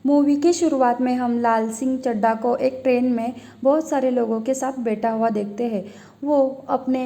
Movie की शुरुआत में हम लाल सिंह चड्ढा को एक ट्रेन में बहुत सारे लोगों के साथ बैठा हुआ देखते हैं। वो अपने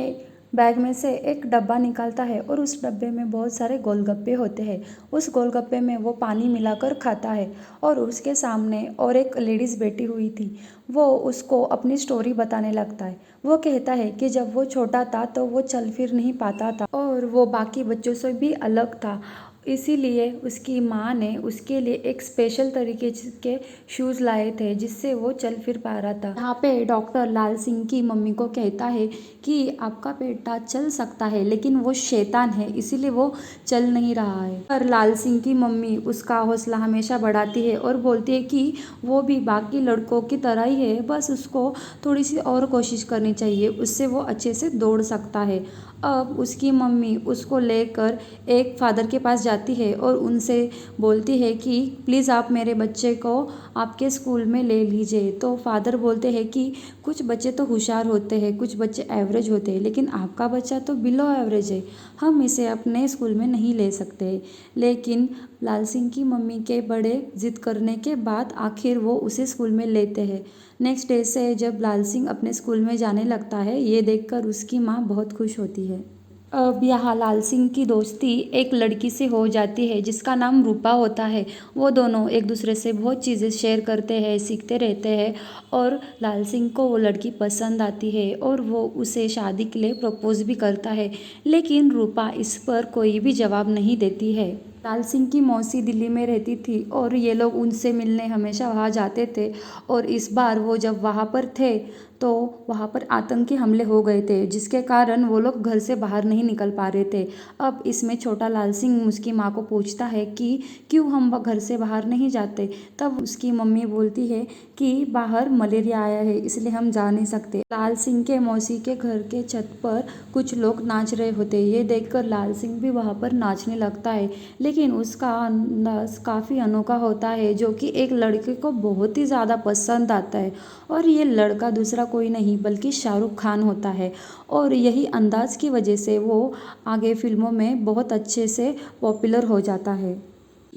बैग में से एक डब्बा निकालता है और उस डब्बे में बहुत सारे गोलगप्पे होते हैं। उस गोलगप्पे में वो पानी मिलाकर खाता है और उसके सामने और एक लेडीज़ बैठी हुई थी। वो उसको अपनी स्टोरी बताने लगता है। वो कहता है कि जब वो छोटा था तो वो चल फिर नहीं पाता था और वो बाकी बच्चों से भी अलग था। इसीलिए उसकी माँ ने उसके लिए एक स्पेशल तरीके के शूज़ लाए थे जिससे वो चल फिर पा रहा था। यहाँ पे डॉक्टर लाल सिंह की मम्मी को कहता है कि आपका बेटा चल सकता है लेकिन वो शैतान है इसीलिए वो चल नहीं रहा है। पर लाल सिंह की मम्मी उसका हौसला हमेशा बढ़ाती है और बोलती है कि वो भी बाकी लड़कों की तरह ही है, बस उसको थोड़ी सी और कोशिश करनी चाहिए, उससे वो अच्छे से दौड़ सकता है। अब उसकी मम्मी उसको लेकर एक फादर के पास जाती है और उनसे बोलती है कि प्लीज़ आप मेरे बच्चे को आपके स्कूल में ले लीजिए। तो फादर बोलते हैं कि कुछ बच्चे तो होशियार होते हैं, कुछ बच्चे एवरेज होते हैं, लेकिन आपका बच्चा तो बिलो एवरेज है, हम इसे अपने स्कूल में नहीं ले सकते। लेकिन लाल सिंह की मम्मी के बड़े ज़िद करने के बाद आखिर वो उसे स्कूल में लेते हैं। नेक्स्ट डे से जब लाल सिंह अपने स्कूल में जाने लगता है, ये देखकर उसकी माँ बहुत खुश होती है। अब यहाँ लाल सिंह की दोस्ती एक लड़की से हो जाती है जिसका नाम रूपा होता है। वो दोनों एक दूसरे से बहुत चीज़ें शेयर करते हैं, सीखते रहते हैं और लाल सिंह को वो लड़की पसंद आती है और वो उसे शादी के लिए प्रपोज भी करता है, लेकिन रूपा इस पर कोई भी जवाब नहीं देती है। लाल सिंह की मौसी दिल्ली में रहती थी और ये लोग उनसे मिलने हमेशा वहाँ जाते थे और इस बार वो जब वहाँ पर थे तो वहाँ पर आतंकी हमले हो गए थे जिसके कारण वो लोग घर से बाहर नहीं निकल पा रहे थे। अब इसमें छोटा लाल सिंह उसकी माँ को पूछता है कि क्यों हम घर से बाहर नहीं जाते। तब उसकी मम्मी बोलती है कि बाहर मलेरिया आया है इसलिए हम जा नहीं सकते। लाल सिंह के मौसी के घर के छत पर कुछ लोग नाच रहे होते, ये देखकर लाल सिंह भी वहाँ पर नाचने लगता है, लेकिन उसका अंदाज काफ़ी अनोखा होता है जो कि एक लड़के को बहुत ही ज़्यादा पसंद आता है और ये लड़का दूसरा कोई नहीं बल्कि शाहरुख खान होता है और यही अंदाज की वजह से वो आगे फिल्मों में बहुत अच्छे से पॉपुलर हो जाता है।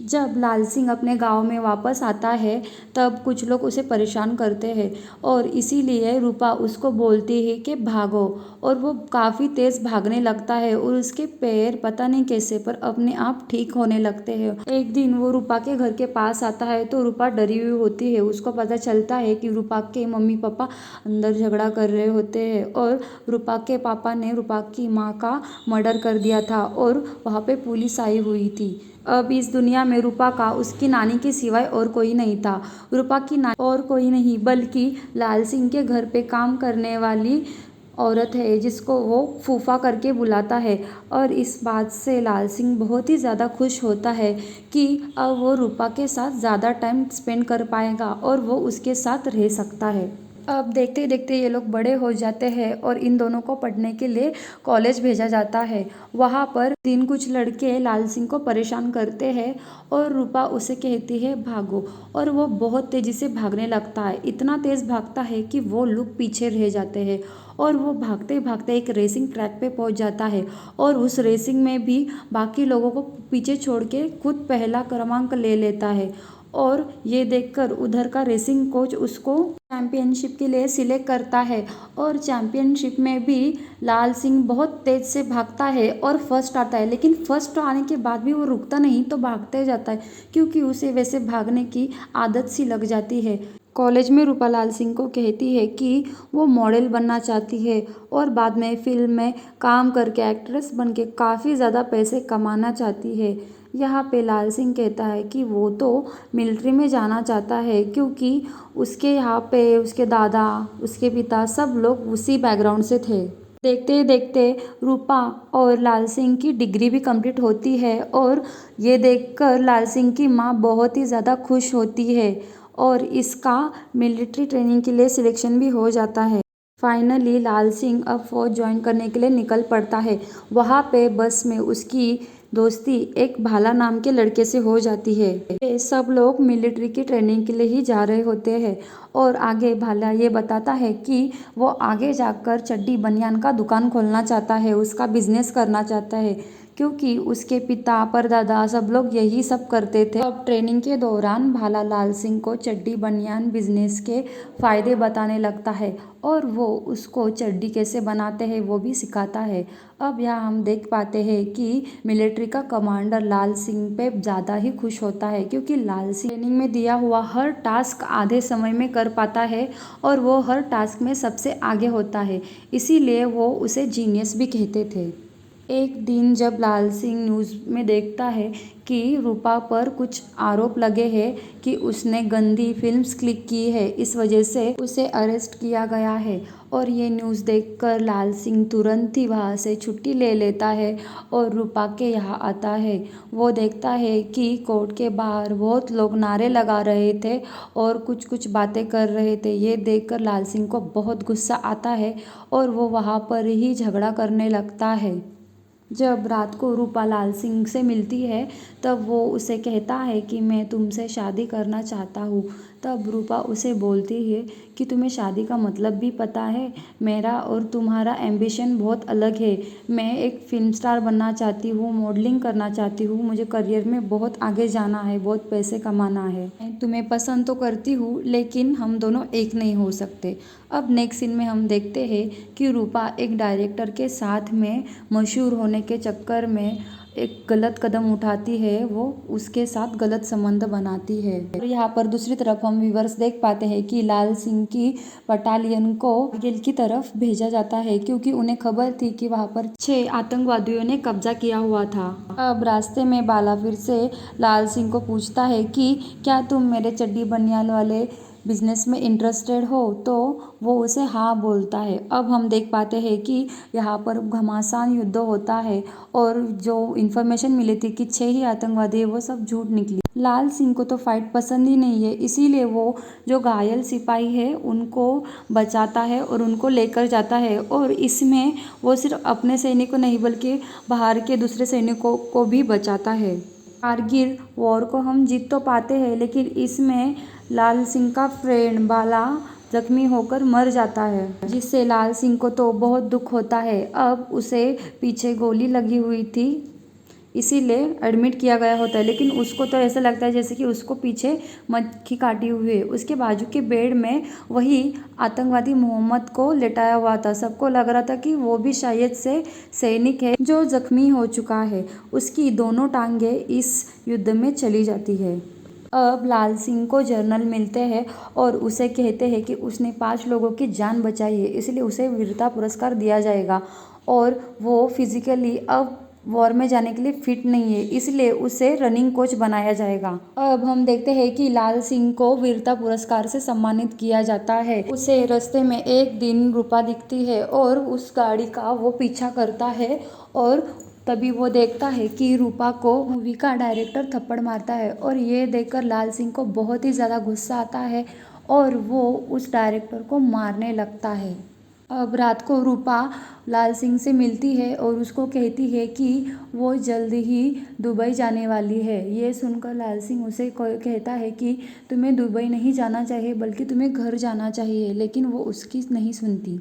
जब लाल सिंह अपने गांव में वापस आता है तब कुछ लोग उसे परेशान करते हैं और इसीलिए रूपा उसको बोलती है कि भागो और वो काफ़ी तेज़ भागने लगता है और उसके पैर पता नहीं कैसे पर अपने आप ठीक होने लगते हैं। एक दिन वो रूपा के घर के पास आता है तो रूपा डरी हुई होती है। उसको पता चलता है कि रूपा के मम्मी पापा अंदर झगड़ा कर रहे होते हैं और रूपा के पापा ने रूपा की माँ का मर्डर कर दिया था और वहाँ पे पुलिस आई हुई थी। अब इस दुनिया में रूपा का उसकी नानी के सिवाय और कोई नहीं था। रूपा की नानी और कोई नहीं बल्कि लाल सिंह के घर पे काम करने वाली औरत है जिसको वो फूफा करके बुलाता है और इस बात से लाल सिंह बहुत ही ज़्यादा खुश होता है कि अब वो रूपा के साथ ज़्यादा टाइम स्पेंड कर पाएगा और वो उसके साथ रह सकता है। अब देखते देखते ये लोग बड़े हो जाते हैं और इन दोनों को पढ़ने के लिए कॉलेज भेजा जाता है। वहाँ पर दिन कुछ लड़के लाल सिंह को परेशान करते हैं और रूपा उसे कहती है भागो और वो बहुत तेज़ी से भागने लगता है। इतना तेज़ भागता है कि वो लोग पीछे रह जाते हैं और वो भागते भागते एक रेसिंग ट्रैक पे पहुंच जाता है और उस रेसिंग में भी बाकी लोगों को पीछे छोड़ के खुद पहला क्रमांक ले लेता है और ये देखकर उधर का रेसिंग कोच उसको चैम्पियनशिप के लिए सिलेक्ट करता है और चैम्पियनशिप में भी लाल सिंह बहुत तेज़ से भागता है और फर्स्ट आता है, लेकिन फर्स्ट आने के बाद भी वो रुकता नहीं तो भागते जाता है क्योंकि उसे वैसे भागने की आदत सी लग जाती है। कॉलेज में रूपा लाल सिंह को कहती है कि वो मॉडल बनना चाहती है और बाद में फिल्म में काम करके एक्ट्रेस बन के काफ़ी ज़्यादा पैसे कमाना चाहती है। यहाँ पे लाल सिंह कहता है कि वो तो मिलिट्री में जाना चाहता है क्योंकि उसके यहाँ पे उसके दादा उसके पिता सब लोग उसी बैकग्राउंड से थे। देखते देखते रूपा और लाल सिंह की डिग्री भी कंप्लीट होती है और ये देखकर लाल सिंह की माँ बहुत ही ज़्यादा खुश होती है और इसका मिलिट्री ट्रेनिंग के लिए सिलेक्शन भी हो जाता है। फाइनली लाल सिंह अब फौज ज्वाइन करने के लिए निकल पड़ता है। वहाँ पे बस में उसकी दोस्ती एक भाला नाम के लड़के से हो जाती है। ये सब लोग मिलिट्री की ट्रेनिंग के लिए ही जा रहे होते हैं और आगे भाला ये बताता है कि वो आगे जाकर चड्डी बनियान का दुकान खोलना चाहता है, उसका बिजनेस करना चाहता है क्योंकि उसके पिता परदादा सब लोग यही सब करते थे। अब ट्रेनिंग के दौरान भाला लाल सिंह को चड्डी बनियान बिजनेस के फ़ायदे बताने लगता है और वो उसको चड्डी कैसे बनाते हैं वो भी सिखाता है। अब यहाँ हम देख पाते हैं कि मिलिट्री का कमांडर लाल सिंह पे ज़्यादा ही खुश होता है, क्योंकि लाल सिंह ट्रेनिंग में दिया हुआ हर टास्क आधे समय में कर पाता है और वो हर टास्क में सबसे आगे होता है, इसीलिए वो उसे जीनियस भी कहते थे। एक दिन जब लाल सिंह न्यूज़ में देखता है कि रूपा पर कुछ आरोप लगे हैं कि उसने गंदी फिल्म्स क्लिक की है, इस वजह से उसे अरेस्ट किया गया है, और ये न्यूज़ देखकर लाल सिंह तुरंत ही वहाँ से छुट्टी ले लेता है और रूपा के यहाँ आता है। वो देखता है कि कोर्ट के बाहर बहुत लोग नारे लगा रहे थे और कुछ कुछ बातें कर रहे थे। ये देखकर लाल सिंह को बहुत गुस्सा आता है और वो वहाँ पर ही झगड़ा करने लगता है। जब रात को रूपा लाल सिंह से मिलती है तब वो उसे कहता है कि मैं तुमसे शादी करना चाहता हूँ। तब रूपा उसे बोलती है कि तुम्हें शादी का मतलब भी पता है, मेरा और तुम्हारा एम्बिशन बहुत अलग है। मैं एक फिल्म स्टार बनना चाहती हूँ, मॉडलिंग करना चाहती हूँ, मुझे करियर में बहुत आगे जाना है, बहुत पैसे कमाना है। मैं तुम्हें पसंद तो करती हूँ लेकिन हम दोनों एक नहीं हो सकते। अब नेक्स्ट सीन में हम देखते हैं कि रूपा एक डायरेक्टर के साथ में मशहूर होने के चक्कर में एक गलत कदम उठाती है, वो उसके साथ गलत संबंध बनाती है। और यहाँ पर दूसरी तरफ हम व्यूअर्स देख पाते हैं कि लाल सिंह की बटालियन को कारगिल की तरफ भेजा जाता है, क्योंकि उन्हें खबर थी कि वहाँ पर 6 आतंकवादियों ने कब्जा किया हुआ था। अब रास्ते में बाला फिर से लाल सिंह को पूछता है कि क्या तुम मेरे चड्डी बनियान वाले बिजनेस में इंटरेस्टेड हो, तो वो उसे हाँ बोलता है। अब हम देख पाते हैं कि यहाँ पर घमासान युद्ध होता है और जो इन्फॉर्मेशन मिली थी कि 6 ही आतंकवादी है वो सब झूठ निकली। लाल सिंह को तो फाइट पसंद ही नहीं है, इसीलिए वो जो घायल सिपाही है उनको बचाता है और उनको लेकर जाता है, और इसमें वो सिर्फ अपने सैनिक को नहीं बल्कि बाहर के दूसरे सैनिकों को भी बचाता है। कारगिल वॉर को हम जीत तो पाते हैं, लेकिन इसमें लाल सिंह का फ्रेंड बाला जख्मी होकर मर जाता है, जिससे लाल सिंह को तो बहुत दुख होता है। अब उसे पीछे गोली लगी हुई थी, इसीलिए एडमिट किया गया होता है, लेकिन उसको तो ऐसा लगता है जैसे कि उसको पीछे मक्खी काटी हुई है। उसके बाजू के बेड में वही आतंकवादी मोहम्मद को लेटाया हुआ था। सबको लग रहा था कि वो भी शायद से सैनिक है जो जख्मी हो चुका है। उसकी दोनों टांगें इस युद्ध में चली जाती है। अब लाल सिंह को जर्नल मिलते हैं और उसे कहते हैं कि उसने 5 लोगों की जान बचाई है, इसलिए उसे वीरता पुरस्कार दिया जाएगा, और वो फिजिकली अब वॉर में जाने के लिए फिट नहीं है, इसलिए उसे रनिंग कोच बनाया जाएगा। अब हम देखते हैं कि लाल सिंह को वीरता पुरस्कार से सम्मानित किया जाता है। उसे रास्ते में एक दिन रूपा दिखती है और उस गाड़ी का वो पीछा करता है, और तभी वो देखता है कि रूपा को मूवी का डायरेक्टर थप्पड़ मारता है, और ये देखकर लाल सिंह को बहुत ही ज़्यादा गुस्सा आता है और वो उस डायरेक्टर को मारने लगता है। अब रात को रूपा लाल सिंह से मिलती है और उसको कहती है कि वो जल्द ही दुबई जाने वाली है। ये सुनकर लाल सिंह उसे कहता है कि तुम्हें दुबई नहीं जाना चाहिए बल्कि तुम्हें घर जाना चाहिए, लेकिन वो उसकी नहीं सुनती।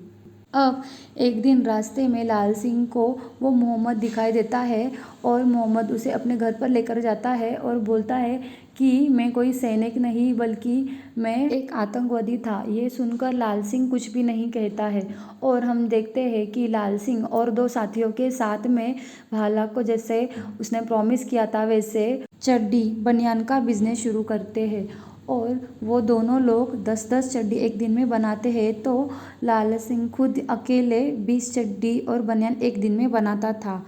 अब एक दिन रास्ते में लाल सिंह को वो मोहम्मद दिखाई देता है और मोहम्मद उसे अपने घर पर लेकर जाता है और बोलता है कि मैं कोई सैनिक नहीं बल्कि मैं एक आतंकवादी था। ये सुनकर लाल सिंह कुछ भी नहीं कहता है, और हम देखते हैं कि लाल सिंह और 2 साथियों के साथ में भाला को जैसे उसने प्रॉमिस किया था वैसे चड्डी बनियान का बिजनेस शुरू करते हैं, और वो दोनों लोग 10-10 चड्डी एक दिन में बनाते हैं। तो लाल सिंह खुद अकेले 20 चड्डी और बनियान एक दिन में बनाता था,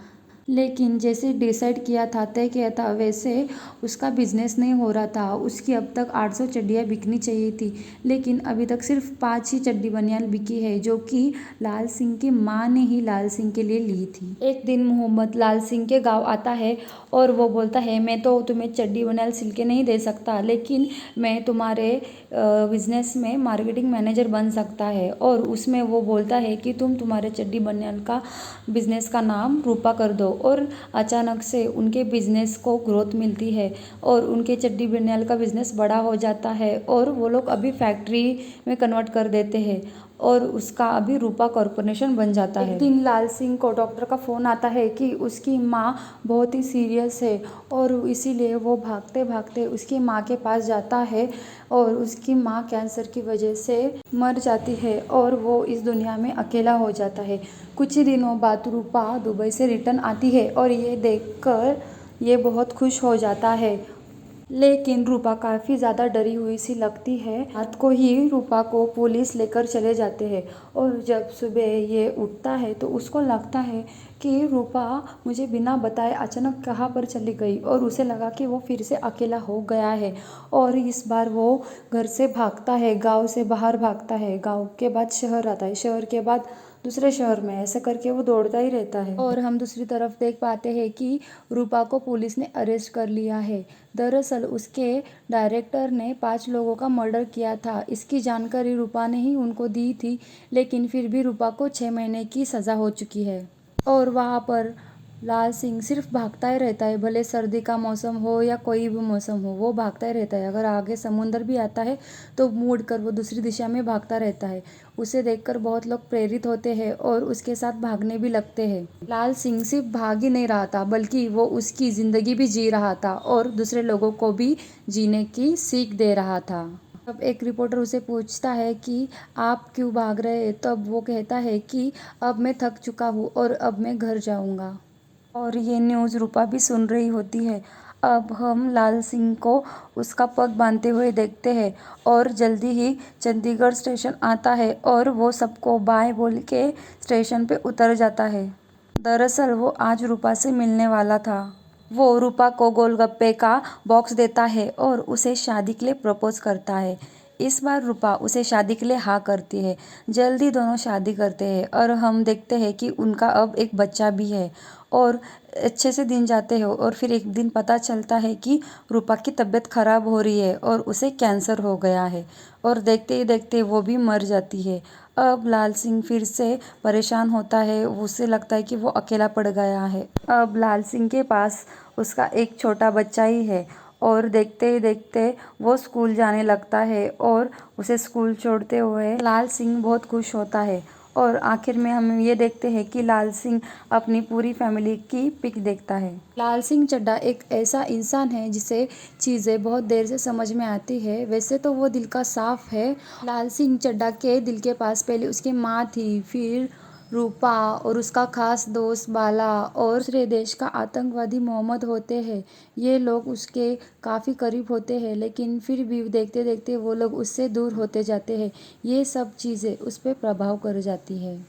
लेकिन जैसे डिसाइड किया था, तय किया था, वैसे उसका बिजनेस नहीं हो रहा था। उसकी अब तक 800 चड्डियाँ बिकनी चाहिए थी, लेकिन अभी तक सिर्फ 5 ही चड्डी बनियान बिकी है, जो कि लाल सिंह की माँ ने ही लाल सिंह के लिए ली थी। एक दिन मोहम्मद लाल सिंह के गांव आता है और वो बोलता है मैं तो तुम्हें चड्डी बनियान सिल के नहीं दे सकता, लेकिन मैं तुम्हारे बिजनेस में मार्केटिंग मैनेजर बन सकता है। और उसमें वो बोलता है कि तुम तुम्हारे चड्डी बनियान का बिजनेस का नाम रूपा कर दो, और अचानक से उनके बिजनेस को ग्रोथ मिलती है और उनके चड्डी बनियान का बिजनेस बड़ा हो जाता है, और वो लोग अभी फैक्ट्री में कन्वर्ट कर देते हैं। और उसका अभी रूपा कॉर्पोरेशन बन जाता है। एक दिन लाल सिंह को डॉक्टर का फ़ोन आता है कि उसकी माँ बहुत ही सीरियस है और इसीलिए वो भागते भागते उसकी माँ के पास जाता है और उसकी माँ कैंसर की वजह से मर जाती है और वो इस दुनिया में अकेला हो जाता है। कुछ ही दिनों बाद रूपा दुबई से रिटर्न आती है और ये देखकर ये बहुत खुश हो जाता है। लेकिन रूपा काफ़ी ज़्यादा डरी हुई सी लगती है। रात को ही रूपा को पुलिस लेकर चले जाते हैं और जब सुबह ये उठता है तो उसको लगता है कि रूपा मुझे बिना बताए अचानक कहाँ पर चली गई और उसे लगा कि वो फिर से अकेला हो गया है और इस बार वो घर से भागता है, गांव से बाहर भागता है। गांव के बाद शहर आता है, शहर के बाद दूसरे शहर में, ऐसे करके वो दौड़ता ही रहता है। और हम दूसरी तरफ देख पाते हैं कि रूपा को पुलिस ने अरेस्ट कर लिया है। दरअसल उसके डायरेक्टर ने 5 लोगों का मर्डर किया था। इसकी जानकारी रूपा ने ही उनको दी थी, लेकिन फिर भी रूपा को 6 महीने की सज़ा हो चुकी है। और वहाँ पर लाल सिंह सिर्फ भागता ही रहता है, भले सर्दी का मौसम हो या कोई भी मौसम हो, वो भागता ही रहता है। अगर आगे समुंदर भी आता है तो मुड़ कर वो दूसरी दिशा में भागता रहता है। उसे देखकर बहुत लोग प्रेरित होते हैं और उसके साथ भागने भी लगते हैं। लाल सिंह सिर्फ भाग ही नहीं रहा था, बल्कि वो उसकी ज़िंदगी भी जी रहा था और दूसरे लोगों को भी जीने की सीख दे रहा था। तब एक रिपोर्टर उसे पूछता है कि आप क्यों भाग रहे हैं, तब वो कहता है कि अब मैं थक चुका हूँ और अब मैं घर जाऊँगा। और ये न्यूज़ रूपा भी सुन रही होती है। अब हम लाल सिंह को उसका पग बांधते हुए देखते हैं और जल्दी ही चंडीगढ़ स्टेशन आता है और वो सबको बाय बोल के स्टेशन पे उतर जाता है। दरअसल वो आज रूपा से मिलने वाला था। वो रूपा को गोलगप्पे का बॉक्स देता है और उसे शादी के लिए प्रपोज करता है। इस बार रूपा उसे शादी के लिए हाँ करती है। जल्दी दोनों शादी करते हैं और हम देखते हैं कि उनका अब एक बच्चा भी है और अच्छे से दिन जाते हैं और फिर एक दिन पता चलता है कि रूपा की तबीयत खराब हो रही है और उसे कैंसर हो गया है और देखते ही देखते वो भी मर जाती है। अब लाल सिंह फिर से परेशान होता है, उसे लगता है कि वो अकेला पड़ गया है। अब लाल सिंह के पास उसका एक छोटा बच्चा ही है और देखते ही देखते वो स्कूल जाने लगता है और उसे स्कूल छोड़ते हुए लाल सिंह बहुत खुश होता है। और आखिर में हम ये देखते हैं कि लाल सिंह अपनी पूरी फैमिली की पिक देखता है। लाल सिंह चड्ढा एक ऐसा इंसान है जिसे चीज़ें बहुत देर से समझ में आती है। वैसे तो वो दिल का साफ है। लाल सिंह चड्ढा के दिल के पास पहले उसकी माँ थी, फिर रूपा और उसका खास दोस्त बाला और दूसरे देश का आतंकवादी मोहम्मद होते हैं। ये लोग उसके काफ़ी करीब होते हैं, लेकिन फिर भी देखते देखते वो लोग उससे दूर होते जाते हैं। ये सब चीज़ें उस पर प्रभाव कर जाती है।